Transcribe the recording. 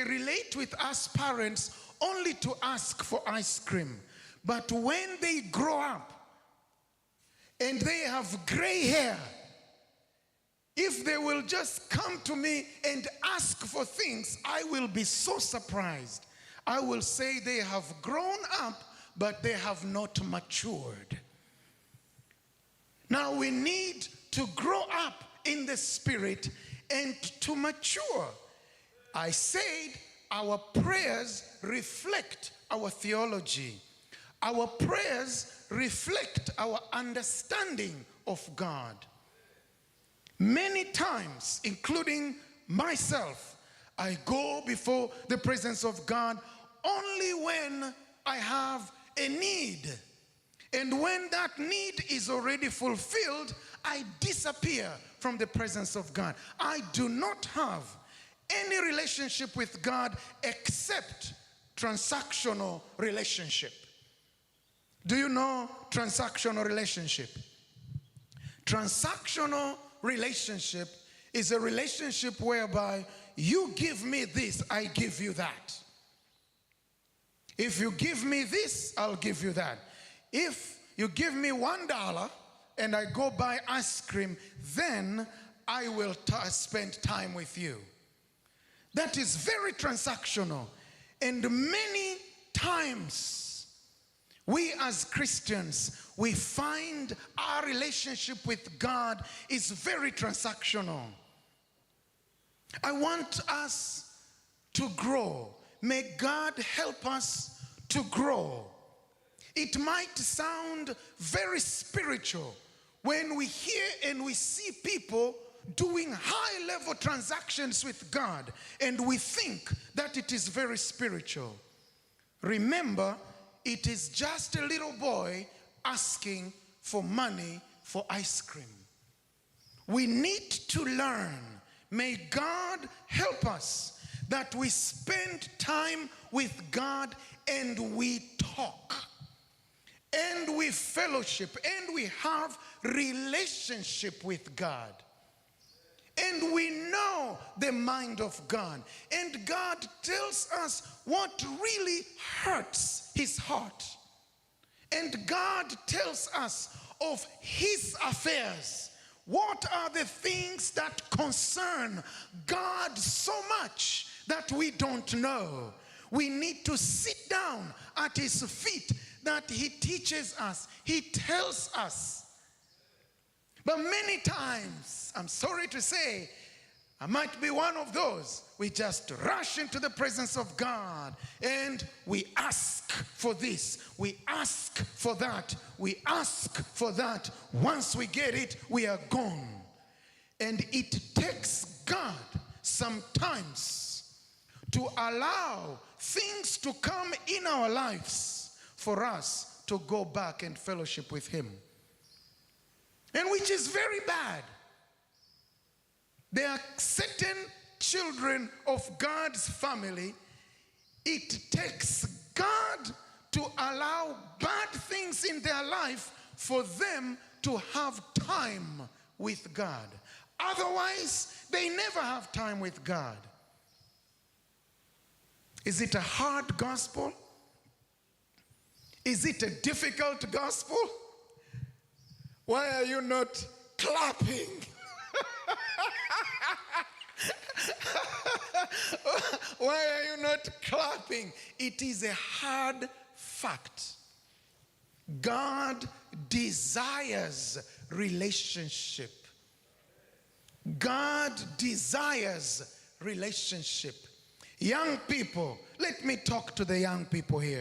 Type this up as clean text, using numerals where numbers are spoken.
relate with us parents only to ask for ice cream. But when they grow up and they have gray hair, if they will just come to me and ask for things, I will be so surprised. I will say they have grown up, but they have not matured. Now we need to grow up in the spirit and to mature. I said our prayers reflect our theology. Our prayers reflect our understanding of God. Many times, including myself, I go before the presence of God only when I have a need. And when that need is already fulfilled, I disappear from the presence of God. I do not have any relationship with God except transactional relationship. Do you know transactional relationship? Transactional relationship is a relationship whereby you give me this, I give you that. If you give me this, I'll give you that. If you give me $1 and I go buy ice cream, then I will spend time with you. That is very transactional. And many times, we as Christians, we find our relationship with God is very transactional. I want us to grow. May God help us to grow. It might sound very spiritual when we hear and we see people doing high-level transactions with God, and we think that it is very spiritual. Remember, it is just a little boy asking for money for ice cream. We need to learn. May God help us that we spend time with God and we talk and we fellowship and we have relationship with God. And we know the mind of God. And God tells us what really hurts his heart. And God tells us of his affairs. What are the things that concern God so much that we don't know? We need to sit down at his feet that he teaches us. He tells us. But many times, I'm sorry to say, I might be one of those. We just rush into the presence of God and we ask for this, we ask for that, we ask for that. Once we get it, we are gone. And it takes God sometimes to allow things to come in our lives for us to go back and fellowship with him. And which is very bad. There are certain children of God's family, it takes God to allow bad things in their life for them to have time with God. Otherwise, they never have time with God. Is it a hard gospel? Is it a difficult gospel? Why are you not clapping? Why are you not clapping? It is a hard fact. God desires relationship. God desires relationship. Young people, let me talk to the young people here.